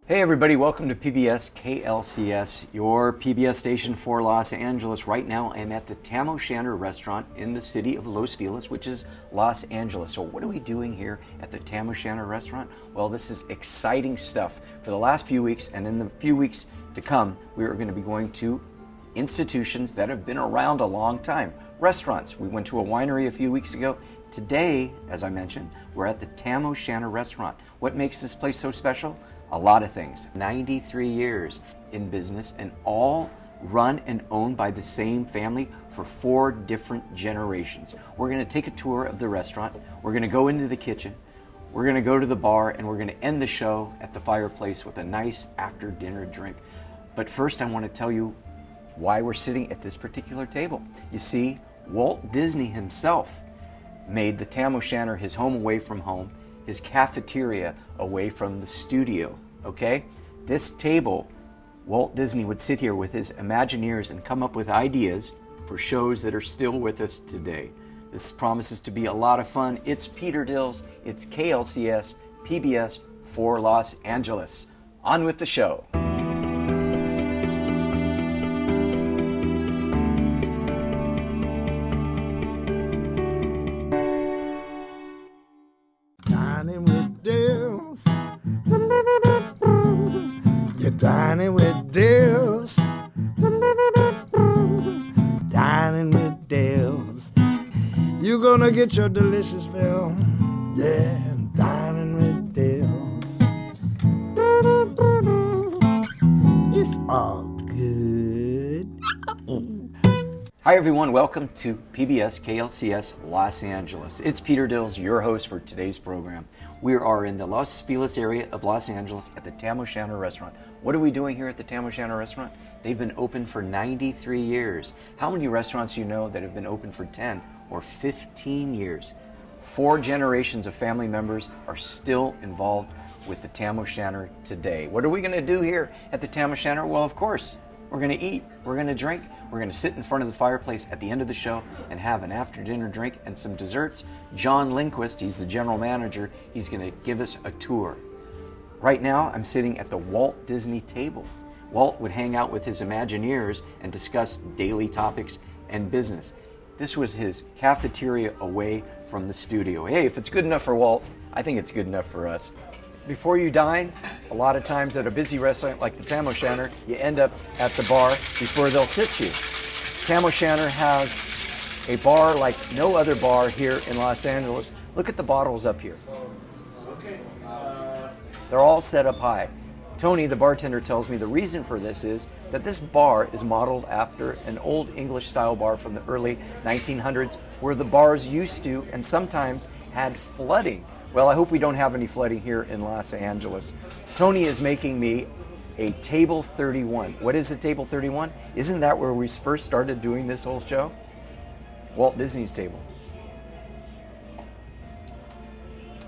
Hey everybody, welcome to PBS KLCS, your PBS station for Los Angeles. Right now I'm at the Tam O Shanter restaurant in the city of Los Feliz, which is Los Angeles. So what are we doing here at the Tam O Shanter restaurant? Well, this is exciting stuff. For the last few weeks and in the few weeks to come, we are going to be going to institutions that have been around a long time. Restaurants. We went to a winery a few weeks ago. Today, as I mentioned, we're at the Tam O Shanter restaurant. What makes this place so special? A lot of things. 93 years in business and all run and owned by the same family for 4 different generations. We're going to take a tour of the restaurant. We're going to go into the kitchen. We're going to go to the bar and we're going to end the show at the fireplace with a nice after dinner drink. But first I want to tell you why we're sitting at this particular table. You see, Walt Disney himself made the Tam O Shanter his home away from home, his cafeteria away from the studio, okay? This table, Walt Disney would sit here with his Imagineers and come up with ideas for shows that are still with us today. This promises to be a lot of fun. It's Peter Dills, it's KLCS, PBS for Los Angeles. On with the show. Dining with Dills. You're dining with Dills. Dining with Dills. You're gonna get your delicious fill. Yeah, dining with Dills. It's all good. Hi everyone, welcome to PBS KLCS Los Angeles. It's Peter Dills, your host for today's program. We are in the Los Feliz area of Los Angeles at the Tam O Shanter restaurant. What are we doing here at the Tam O Shanter restaurant? They've been open for 93 years. How many restaurants do you know that have been open for 10 or 15 years? 4 generations of family members are still involved with the Tam O Shanter today. What are we going to do here at the Tam O Shanter? Well, of course, we're going to eat, we're going to drink, we're going to sit in front of the fireplace at the end of the show and have an after-dinner drink and some desserts. John Lindquist, he's the general manager, he's going to give us a tour. Right now, I'm sitting at the Walt Disney table. Walt would hang out with his Imagineers and discuss daily topics and business. This was his cafeteria away from the studio. Hey, if it's good enough for Walt, I think it's good enough for us. Before you dine, a lot of times at a busy restaurant like the Tam O Shanter, you end up at the bar before they'll sit you. Tam O Shanter has a bar like no other bar here in Los Angeles. Look at the bottles up here. They're all set up high. Tony, the bartender, tells me the reason for this is that this bar is modeled after an old English style bar from the early 1900s where the bars used to and sometimes had flooding. Well, I hope we don't have any flooding here in Los Angeles. Tony is making me a table 31. What is a table 31? Isn't that where we first started doing this whole show? Walt Disney's table.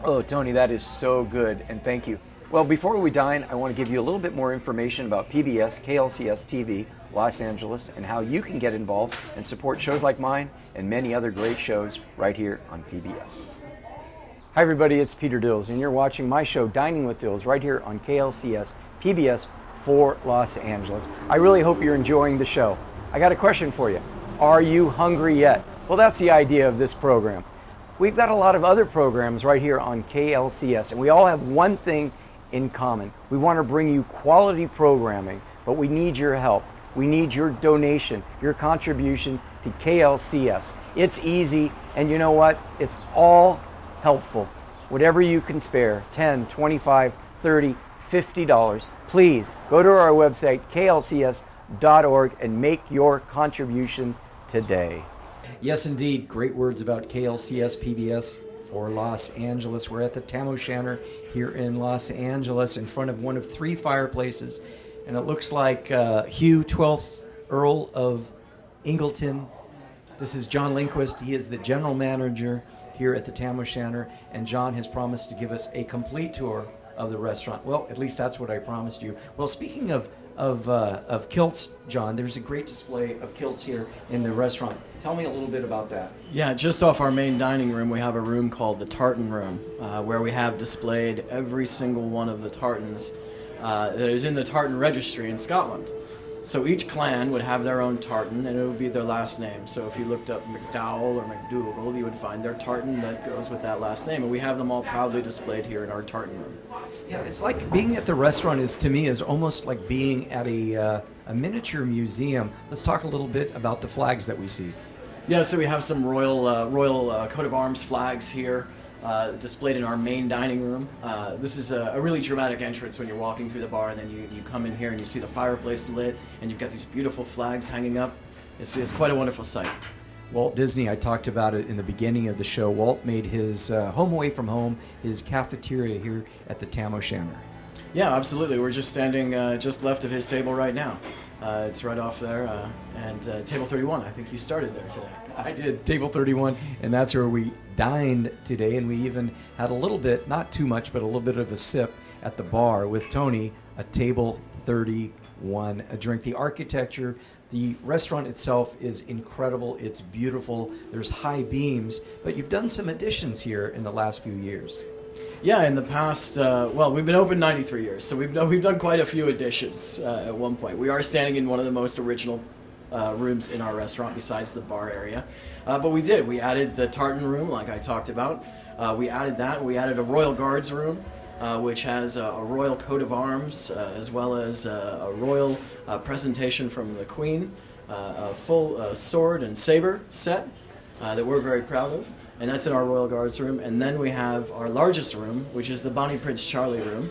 Oh, Tony, that is so good, and thank you. Well, before we dine, I want to give you a little bit more information about PBS KLCS TV Los Angeles and how you can get involved and support shows like mine and many other great shows right here on PBS. Hi everybody, it's Peter Dills, and you're watching my show Dining with Dills right here on KLCS PBS for Los Angeles. I really hope you're enjoying the show. I got a question for you. Are you hungry yet? Well, that's the idea of this program. We've got a lot of other programs right here on KLCS, and we all have one thing in common. We want to bring you quality programming, but we need your help. We need your donation, your contribution to KLCS. It's easy, and you know what? It's all helpful. Whatever you can spare, $10, $25, $30, $50, please go to our website, klcs.org, and make your contribution today. Yes, indeed. Great words about KLCS PBS for Los Angeles. We're at the Tam O Shanter here in Los Angeles in front of one of 3 fireplaces. And it looks like Hugh, 12th Earl of Ingleton. This is John Lindquist. He is the general manager here at the Tam O Shanter, and John has promised to give us a complete tour of the restaurant. Well, at least that's what I promised you. Well, speaking of kilts, John, there's a great display of kilts here in the restaurant. Tell me a little bit about that. Yeah, just off our main dining room, we have a room called the Tartan Room, where we have displayed every single one of the tartans that is in the tartan registry in Scotland. So each clan would have their own tartan, and it would be their last name. So if you looked up McDowell or McDougall, you would find their tartan that goes with that last name. And we have them all proudly displayed here in our tartan room. Yeah, it's like being at the restaurant to me is almost like being at a miniature museum. Let's talk a little bit about the flags that we see. Yeah, so we have some royal coat of arms flags here. Displayed in our main dining room. This is a really dramatic entrance when you're walking through the bar, and then you come in here and you see the fireplace lit, and you've got these beautiful flags hanging up. It's quite a wonderful sight. Walt Disney, I talked about it in the beginning of the show. Walt made his home away from home, his cafeteria here at the Tam O Shanter. Yeah, absolutely. We're just standing just left of his table right now. It's right off there, and table 31. I think you started there today. I did, table 31, and that's where we dined today, and we even had a little bit, not too much, but a little bit of a sip at the bar with Tony at table 31, a drink. The architecture, the restaurant itself is incredible. It's beautiful. There's high beams, but you've done some additions here in the last few years. Yeah, in the past, we've been open 93 years, so we've done quite a few additions at one point. We are standing in one of the most original rooms in our restaurant besides the bar area. But we added the tartan room like I talked about. We added that. We added a royal guards room, which has a royal coat of arms, as well as a royal presentation from the Queen, a full sword and saber set that we're very proud of. And that's in our Royal Guards room. And then we have our largest room, which is the Bonnie Prince Charlie room,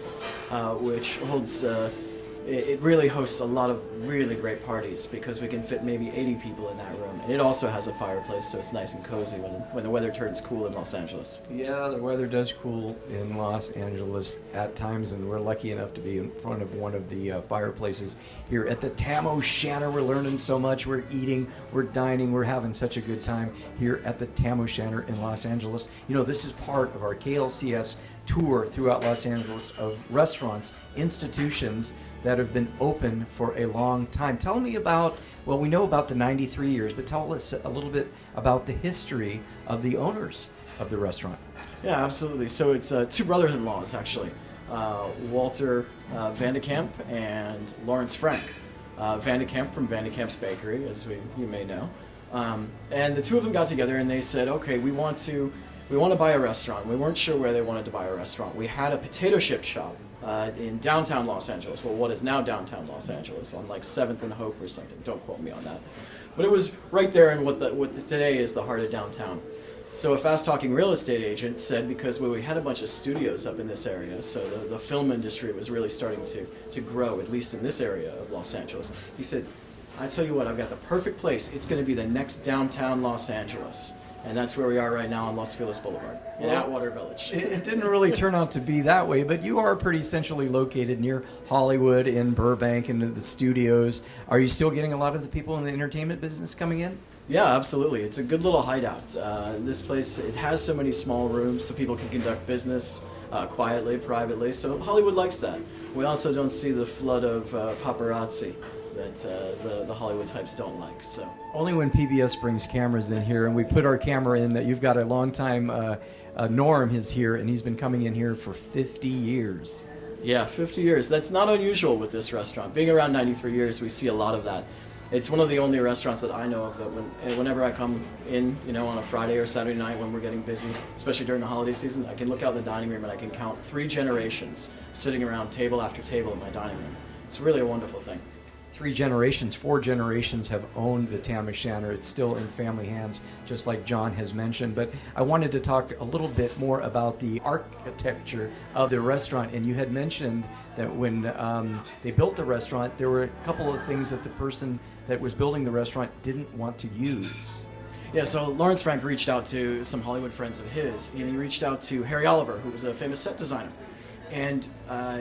which holds, it really hosts a lot of really great parties because we can fit maybe 80 people in that room. And it also has a fireplace, so it's nice and cozy when the weather turns cool in Los Angeles. Yeah, the weather does cool in Los Angeles at times, and we're lucky enough to be in front of one of the fireplaces here at the Tam O Shanter. We're learning so much. We're eating, we're dining, we're having such a good time here at the Tam O Shanter in Los Angeles. You know, this is part of our KLCS tour throughout Los Angeles of restaurants, institutions that have been open for a long time. Tell me about, well, we know about the 93 years, but tell us a little bit about the history of the owners of the restaurant. Yeah, absolutely. So it's two brothers-in-laws, actually. Walter Van de Kamp and Lawrence Frank. Van de Kamp from Van de Kamp's Bakery, as you may know. And the two of them got together and they said, okay, we want to buy a restaurant. We weren't sure where they wanted to buy a restaurant. We had a potato chip shop in downtown Los Angeles, well, what is now downtown Los Angeles, on like 7th and Hope or something. Don't quote me on that. But it was right there in what today is the heart of downtown. So a fast-talking real estate agent said, because we had a bunch of studios up in this area, so the film industry was really starting to grow, at least in this area of Los Angeles. He said, I tell you what, I've got the perfect place. It's going to be the next downtown Los Angeles. And that's where we are right now on Los Feliz Boulevard, in Atwater Village. It didn't really turn out to be that way, but you are pretty centrally located near Hollywood, in Burbank, and the studios. Are you still getting a lot of the people in the entertainment business coming in? Yeah, absolutely. It's a good little hideout. This place, it has so many small rooms so people can conduct business quietly, privately. So Hollywood likes that. We also don't see the flood of paparazzi that the Hollywood types don't like. So only when PBS brings cameras in here, and we put our camera in. That you've got a long time. Norm is here, and he's been coming in here for 50 years. Yeah, 50 years. That's not unusual with this restaurant. Being around 93 years, we see a lot of that. It's one of the only restaurants that I know of that whenever I come in, on a Friday or Saturday night when we're getting busy, especially during the holiday season, I can look out in the dining room and I can count 3 generations sitting around table after table in my dining room. It's really a wonderful thing. 3 generations, 4 generations have owned the Tam O Shanter. It's still in family hands, just like John has mentioned. But I wanted to talk a little bit more about the architecture of the restaurant. And you had mentioned that when they built the restaurant, there were a couple of things that the person that was building the restaurant didn't want to use. Yeah, so Lawrence Frank reached out to some Hollywood friends of his, and he reached out to Harry Oliver, who was a famous set designer. And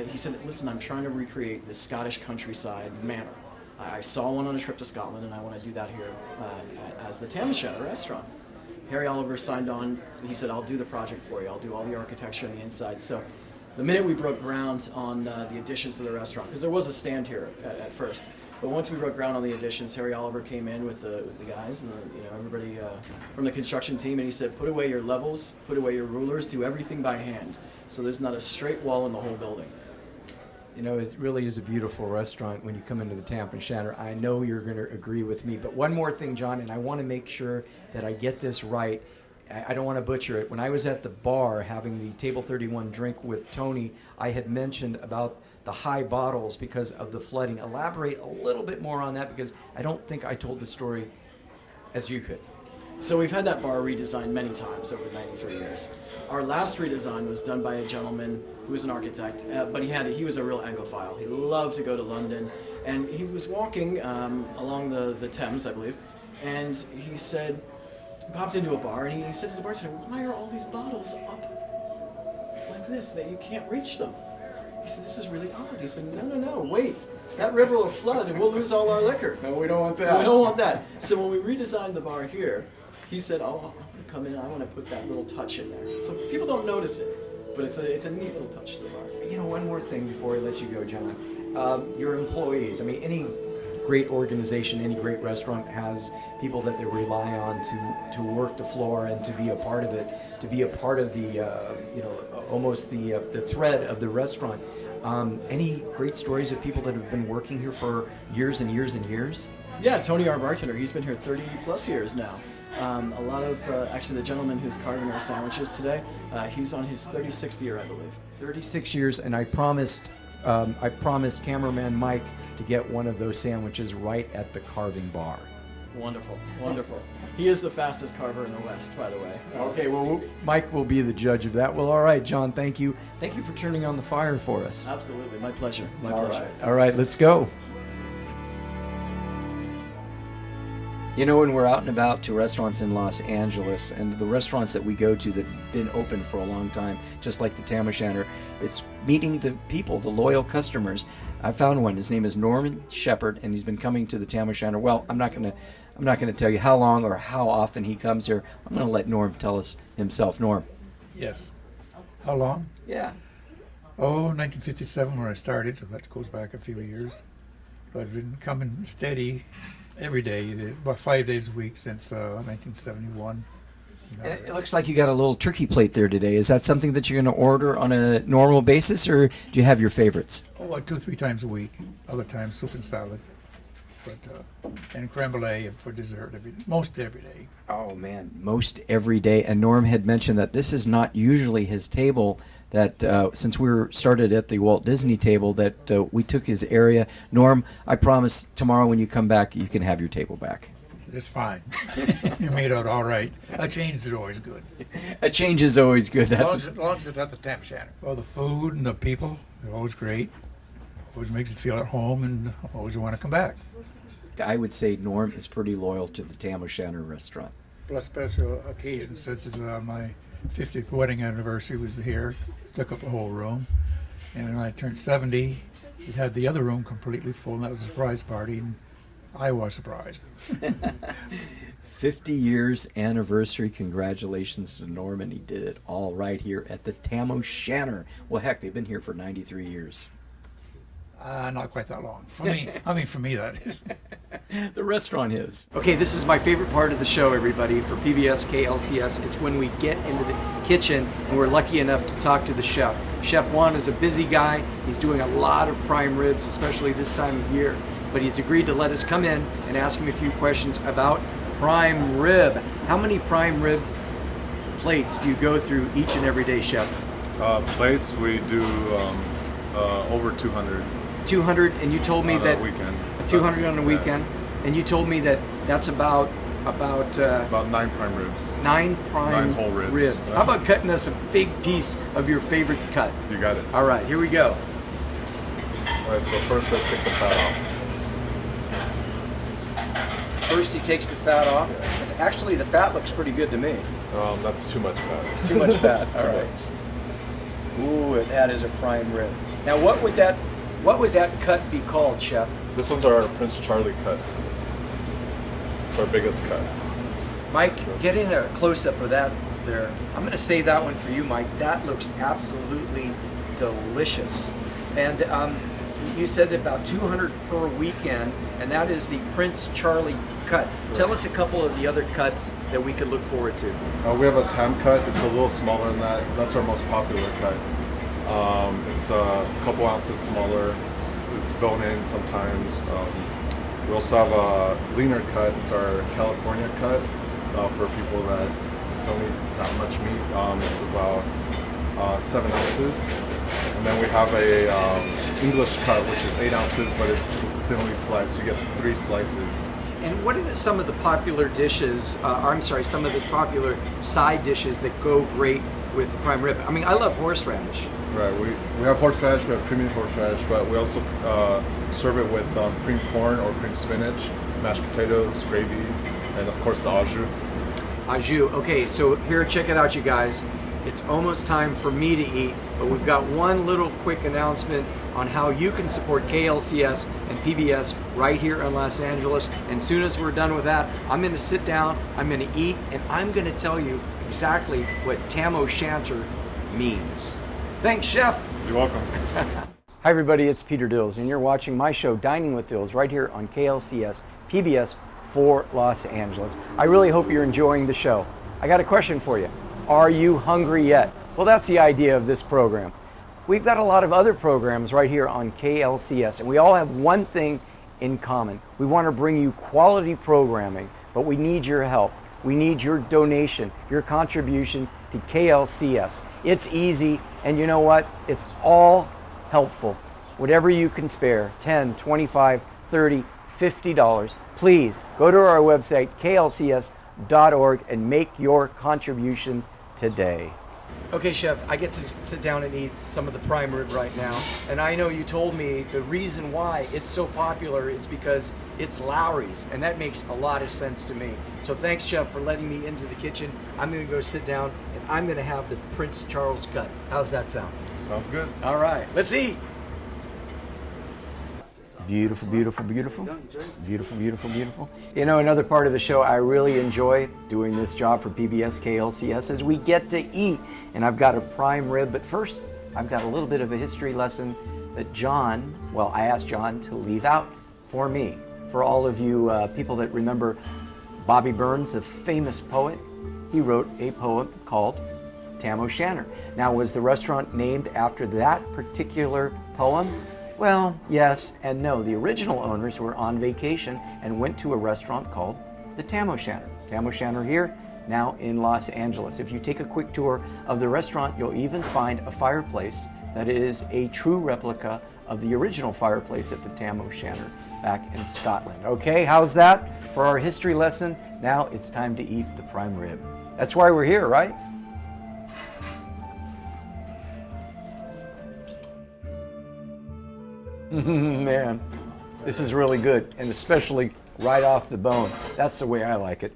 he said, listen, I'm trying to recreate this Scottish countryside manor. I saw one on a trip to Scotland, and I want to do that here as the Tam O Shanter restaurant. Harry Oliver signed on. He said, I'll do the project for you. I'll do all the architecture and the inside. So the minute we broke ground on the additions to the restaurant, because there was a stand here at first, but once we broke ground on the additions, Harry Oliver came in with the guys and everybody from the construction team, and he said, put away your levels, put away your rulers, do everything by hand. So there's not a straight wall in the whole building. You know, it really is a beautiful restaurant when you come into the Tam O Shanter. I know you're going to agree with me. But one more thing, John, and I want to make sure that I get this right. I don't want to butcher it. When I was at the bar having the Table 31 drink with Tony, I had mentioned about the high bottles because of the flooding. Elaborate a little bit more on that, because I don't think I told the story as you could. So we've had that bar redesigned many times over 93 years. Our last redesign was done by a gentleman who was an architect, but he was a real Anglophile. He loved to go to London, and he was walking along the Thames, I believe, and he said, popped into a bar, and he said to the bartender, "Why are all these bottles up like this that you can't reach them?" He said, "This is really odd." He said, No, wait. That river will flood and we'll lose all our liquor. No, we don't want that. We don't want that. So when we redesigned the bar here, he said, "Oh, I want to come in and I want to put that little touch in there." So people don't notice it, but it's a neat little touch to the bar. You know, one more thing before I let you go, John. Your employees, I mean, any great organization, any great restaurant has people that they rely on to work the floor and to be a part of it, to be a part of the, almost the thread of the restaurant. Any great stories of people that have been working here for years and years and years? Yeah, Tony, our bartender, he's been here 30 plus years now. A lot of, actually the gentleman who's carving our sandwiches today, he's on his 36th year, I believe. 36 years, and I promised cameraman Mike to get one of those sandwiches right at the carving bar. Wonderful, wonderful. He is the fastest carver in the West, by the way. Okay, well, Mike will be the judge of that. Well, all right, John, thank you. Thank you for turning on the fire for us. Absolutely, my pleasure, my pleasure. All right, let's go. You know, when we're out and about to restaurants in Los Angeles, and the restaurants that we go to that have been open for a long time, just like the Tam O Shanter, it's meeting the people, the loyal customers. I found one. His name is Norman Shepard, and he's been coming to the Tam O Shanter. Well, I'm not gonna tell you how long or how often he comes here. I'm gonna let Norm tell us himself. Norm. Yes. How long? Yeah. Oh, 1957 when I started, so that goes back a few years. But I've been coming steady every day, about 5 days a week since 1971. And it looks like you got a little turkey plate there today. Is that something that you're going to order on a normal basis, or do you have your favorites? Oh, about 2-3 times a week. Other times soup and salad, but and creme brulee for dessert most every day. Oh man, most every day. And Norm had mentioned that this is not usually his table. That since we were started at the Walt Disney table, that we took his area. Norm, I promise tomorrow when you come back, you can have your table back. It's fine. You made out all right. A change is always good. A change is always good. As long as it's at the Tam O Shanter. Well, the food and the people, they're always great. Always makes you feel at home and always want to come back. I would say Norm is pretty loyal to the Tam O Shanter restaurant. Plus special occasions such as my 50th wedding anniversary was here, took up the whole room. And when I turned 70, it had the other room completely full, and that was a surprise party, and I was surprised. 50 years anniversary. Congratulations to Norm, he did it all right here at the Tam O Shanter. Well, heck, they've been here for 93 years. Not quite that long. For me, that is. The restaurant is. Okay, this is my favorite part of the show, everybody, for PBS KLCS. It's when we get into the kitchen and we're lucky enough to talk to the chef. Chef Juan is a busy guy. He's doing a lot of prime ribs, especially this time of year. But he's agreed to let us come in and ask him a few questions about prime rib. How many prime rib plates do you go through each and every day, Chef? Plates, we do over 200. 200, and you told me on that a weekend. 200 on a weekend, and you told me that that's about 9 prime ribs. 9 prime 9 whole ribs. How about cutting us a big piece of your favorite cut? You got it. All right, here we go. All right, so first let's take the fat off. First, he takes the fat off. Actually, the fat looks pretty good to me. That's too much fat. Too much fat. All right. Ooh, that is a prime rib. Now, what would that cut be called, Chef? This one's our Prince Charlie cut. It's our biggest cut. Mike, get in a close-up of that there. I'm going to say that one for you, Mike. That looks absolutely delicious. And you said that about 200 per weekend, and that is the Prince Charlie cut. Right. Tell us a couple of the other cuts that we could look forward to. We have a Tam cut. It's a little smaller than that. That's our most popular cut. It's a couple ounces smaller. It's bone in sometimes. We also have a leaner cut. It's our California cut for people that don't eat that much meat. It's about 7 ounces. And then we have a English cut, which is 8 ounces, but it's thinly sliced. You get 3 slices. And what are some of the popular dishes, some of the popular side dishes that go great with prime rib? I mean, I love horseradish. Right, we have horseradish, we have premium horseradish, but we also serve it with cream corn or cream spinach, mashed potatoes, gravy, and of course the au jus. Au jus. Okay, so here, check it out, you guys. It's almost time for me to eat, but we've got one little quick announcement on how you can support KLCS and PBS right here in Los Angeles. And soon as we're done with that, I'm going to sit down, I'm going to eat, and I'm going to tell you exactly what Tam O Shanter means. Thanks, Chef. You're welcome. Hi, everybody. It's Peter Dills, and you're watching my show, Dining with Dills, right here on KLCS PBS for Los Angeles. I really hope you're enjoying the show. I got a question for you. Are you hungry yet? Well, that's the idea of this program. We've got a lot of other programs right here on KLCS, and we all have one thing in common. We want to bring you quality programming, but we need your help. We need your donation, your contribution to KLCS. It's easy, and you know what? It's all helpful. Whatever you can spare, $10, $25, $30, $50, please go to our website, klcs.org, and make your contribution today. Okay, Chef, I get to sit down and eat some of the prime rib right now. And I know you told me the reason why it's so popular is because it's Lowry's, and that makes a lot of sense to me. So thanks, Chef, for letting me into the kitchen. I'm going to go sit down, and I'm going to have the Prince Charles cut. How's that sound? Sounds good. All right, let's eat. Beautiful, beautiful, beautiful. Beautiful, beautiful, beautiful. You know, another part of the show I really enjoy doing this job for PBS KLCS is we get to eat. And I've got a prime rib, but first I've got a little bit of a history lesson that I asked John to leave out for me. For all of you people that remember Bobby Burns, a famous poet, he wrote a poem called Tam O Shanter. Now, was the restaurant named after that particular poem? Well, yes and no. The original owners were on vacation and went to a restaurant called the Tam O Shanter. Tam O Shanter here, now in Los Angeles. If you take a quick tour of the restaurant, you'll even find a fireplace that is a true replica of the original fireplace at the Tam O Shanter back in Scotland. Okay, how's that for our history lesson? Now it's time to eat the prime rib. That's why we're here, right? Man, this is really good, and especially right off the bone. That's the way I like it.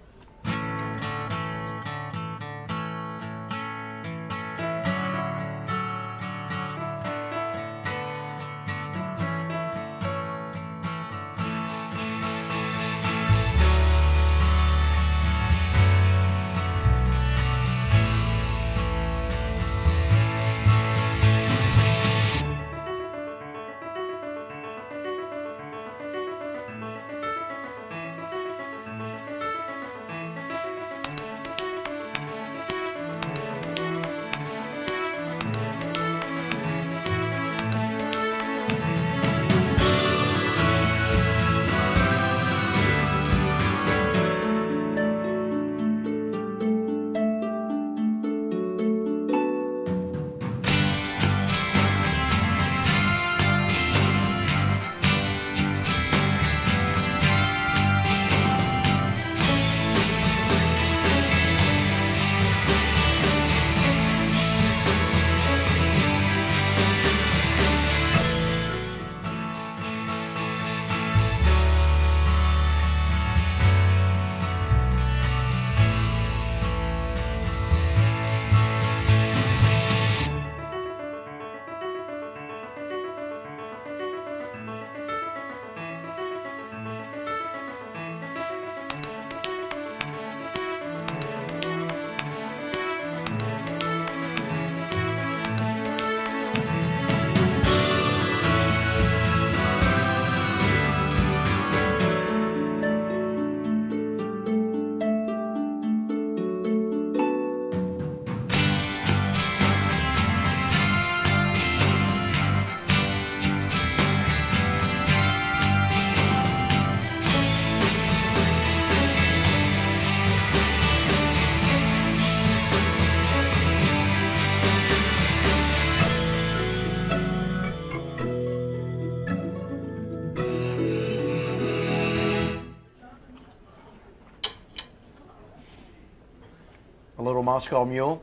a little Moscow Mule,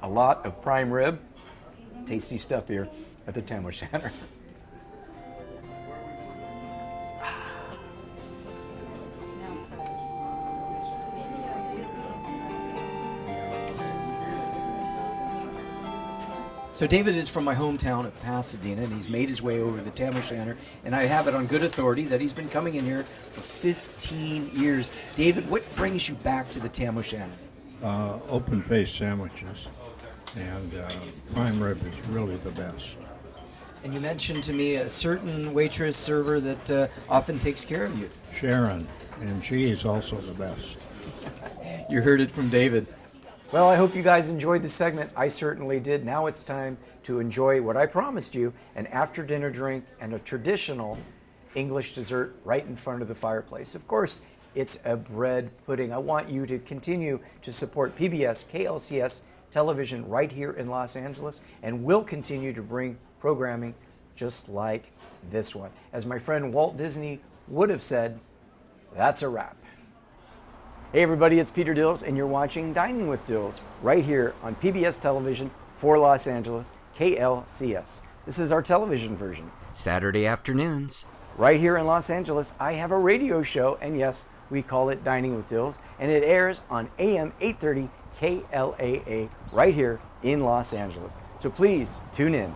a lot of prime rib. Tasty stuff here at the Tam O Shanter. So David is from my hometown of Pasadena, and he's made his way over to the Tam O Shanter, and I have it on good authority that he's been coming in here for 15 years. David, what brings you back to the Tam O Shanter? Open-faced sandwiches, and prime rib is really the best. And you mentioned to me a certain waitress, server that often takes care of you. Sharon, and she is also the best. You heard it from David. Well, I hope you guys enjoyed the segment. I certainly did. Now it's time to enjoy what I promised you, an after-dinner drink and a traditional English dessert right in front of the fireplace. Of course, it's a bread pudding. I want you to continue to support PBS KLCS television right here in Los Angeles, and we'll continue to bring programming just like this one. As my friend Walt Disney would have said, that's a wrap. Hey everybody, it's Peter Dills, and you're watching Dining with Dills right here on PBS television for Los Angeles, KLCS. This is our television version. Saturday afternoons. Right here in Los Angeles, I have a radio show, and yes, we call it Dining with Dills, and it airs on AM 830 KLAA right here in Los Angeles. So please tune in.